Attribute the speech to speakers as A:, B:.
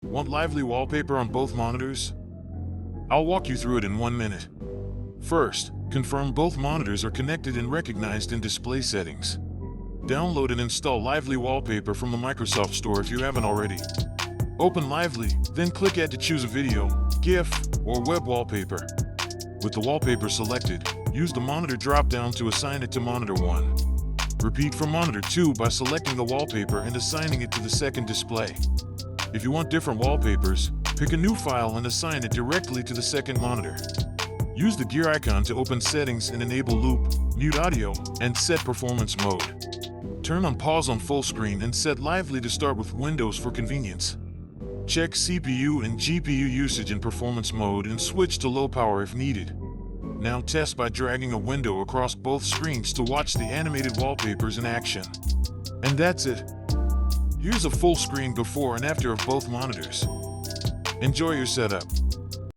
A: Want Lively Wallpaper on both monitors? I'll walk you through it in 1 minute. First, confirm both monitors are connected and recognized in display settings. Download and install Lively Wallpaper from the Microsoft Store if you haven't already. Open Lively, then click Add to choose a video, GIF, or web wallpaper. With the wallpaper selected, use the monitor drop-down to assign it to monitor 1. Repeat for monitor 2 by selecting the wallpaper and assigning it to the second display. If you want different wallpapers, pick a new file and assign it directly to the second monitor. Use the gear icon to open settings and enable loop, mute audio, and set performance mode. Turn on pause on full screen and set Lively to start with Windows for convenience. Check CPU and GPU usage in performance mode and switch to low power if needed. Now test by dragging a window across both screens to watch the animated wallpapers in action. And that's it. Here's a full screen before and after of both monitors. Enjoy your setup.